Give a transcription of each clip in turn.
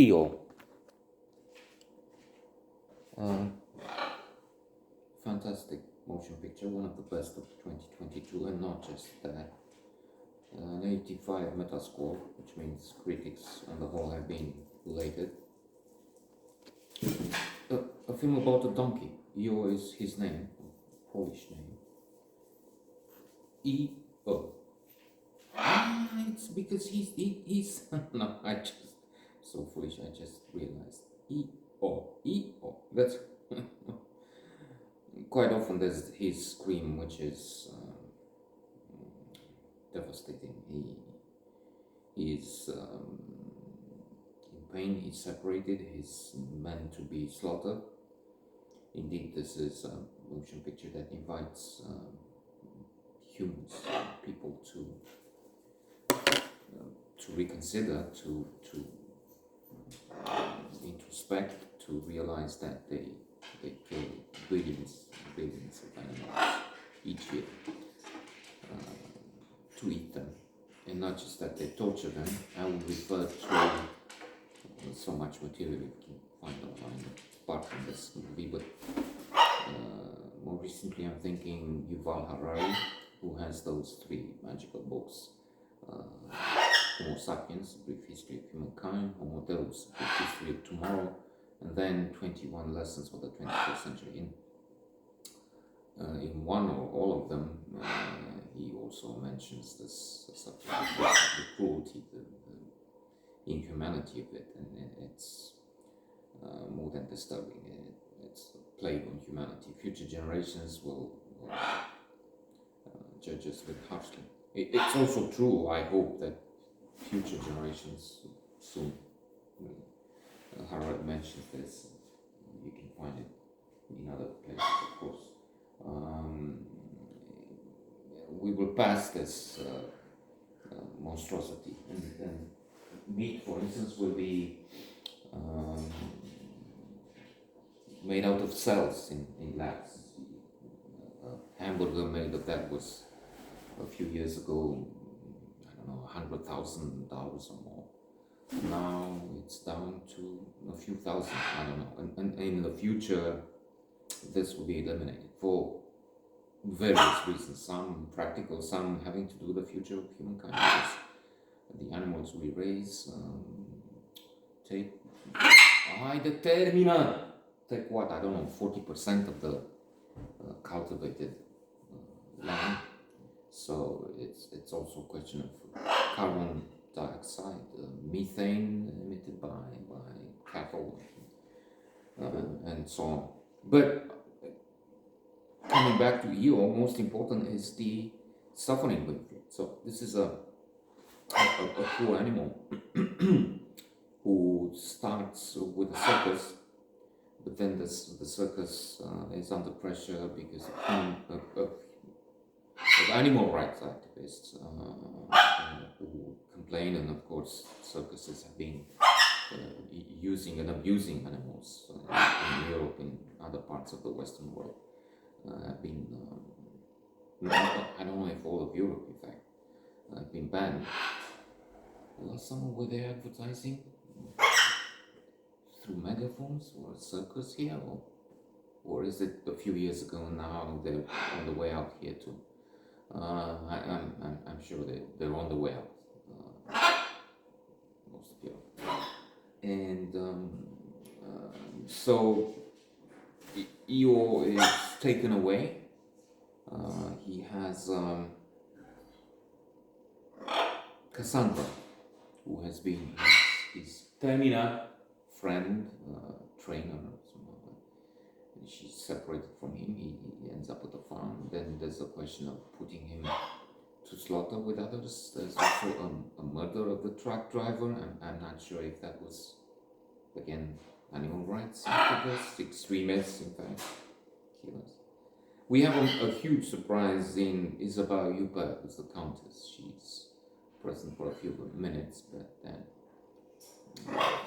EO. Uh, Fantastic motion picture, one of the best of 2022, and not just that. An 85 Metascore, which means critics on the whole have been elated. A film about a donkey. EO is his name, Polish name. EO. It's because he's no, I just so foolish. I just realized EO. That's quite often there's his scream, which is devastating. He is in pain. He's separated. He's meant to be slaughtered. Indeed, this is a motion picture that invites humans, people to reconsider, to introspect, to realize that they kill billions of animals each year to eat them, and not just that, they torture them. I will refer to so much material you can find online apart from this movie, but more recently I'm thinking Yuval Harari, who has those 3 magical books, Homo Sapiens, A Brief History of Humankind, Homo Deus, A Brief History of Tomorrow, and then 21 Lessons for the 21st Century. In one or all of them, he also mentions this subject of the cruelty, the inhumanity of it, and it's more than disturbing. It's a plague on humanity. Future generations will judge us very harshly. It's also true, I hope, that future generations soon will. Harald mentions this. You can find it in other places, of course. We will pass this monstrosity, and meat, for instance, will be made out of cells in labs. A hamburger made of that was a few years ago, I don't know, $100,000 or more. Now it's down to a few thousand, I don't know. And in the future, this will be eliminated for various reasons, some practical, some having to do with the future of humankind. Because the animals we raise take, take what, I don't know, 40% of the cultivated land. So it's also a question of carbon dioxide, methane emitted by cattle, and so on. But coming back to EO, most important is the suffering with it. So this is a poor animal who starts with a circus, but then the circus is under pressure because of animal rights activists who complain, and of course circuses have been using and abusing animals in Europe and other parts of the Western world. Have been, I don't know if all of Europe, in fact, have been banned. Last summer, were they advertising through megaphones or a circus here, or is it a few years ago now? They're on the way out here too. I'm sure they're on the way out. Most of Europe, and so EO is taken away. He has Cassandra, who has been his Termina friend, trainer, and she's separated from him. He ends up at the farm. Then there's a question of putting him to slaughter with others. There's also a murder of the truck driver. I'm not sure if that was, again, animal rights activists, extremists, in fact, killers. We have a huge surprise in Isabelle Huppert, who's the Countess. She's present for a few minutes, but then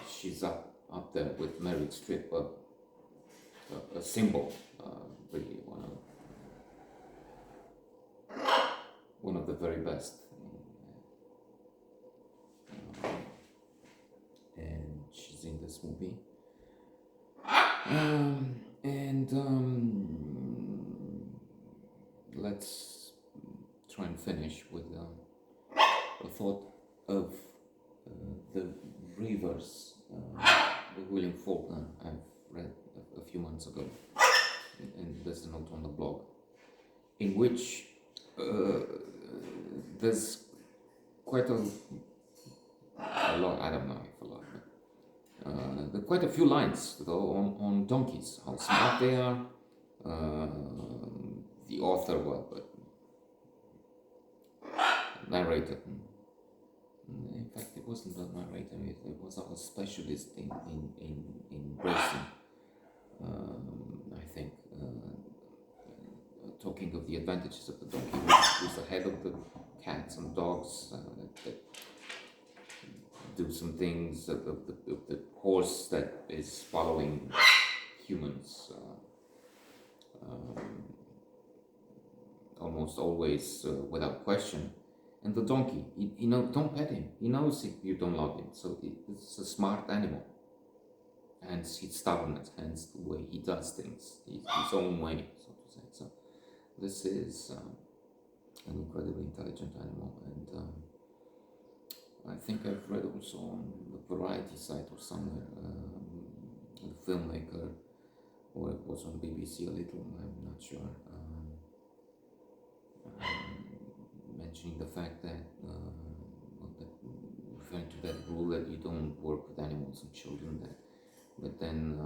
she's up there with Meryl Streep, a symbol, really one of the very best. And she's movie. And let's try and finish with a thought of the Rivers, the William Faulkner I've read a few months ago, and there's a note on the blog, in which there's quite a lot, I don't know if a lot, but there are quite a few lines though on donkeys, how smart they are. The author, narrated. In fact, it wasn't the narrator, it was our specialist in racing, I think, talking of the advantages of the donkey, who's ahead of the cats and dogs that do some things, of the horse that is following humans almost always without question. And the donkey, don't pet him. He knows if you don't love him. So it's a smart animal. Hence his stubbornness, hence the way he does things, his own way, so to say. So this is an incredibly intelligent animal. And I think I've read also on the Variety site or somewhere, a filmmaker, or it was on BBC a little, I'm not sure. Mentioning the fact that, referring to that rule that you don't work with animals and children, but then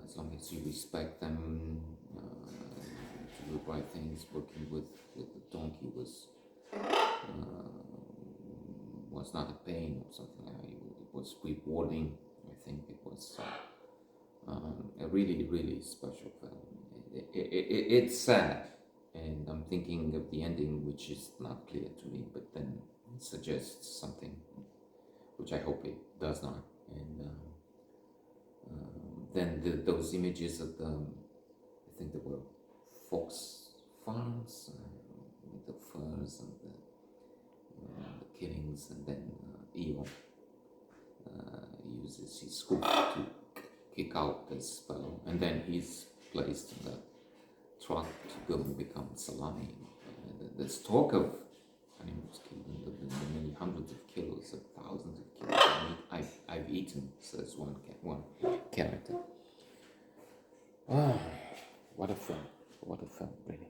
as long as you respect them, to do the right things, working with the donkey was not a pain or something like that. It was rewarding. I think it was a really, really special film. It's sad. And I'm thinking of the ending, which is not clear to me, but then it suggests something, which I hope it does not. And then those images of I think there were fox farms with the furs and the killings, and then Eeyore uses his hook to kick out this fellow, and then he's placed in the truck to go and become salami. There's talk of animals killed in the many hundreds of kilos, of thousands of kilos of meat I've eaten, says one character. Ah, what a film, really.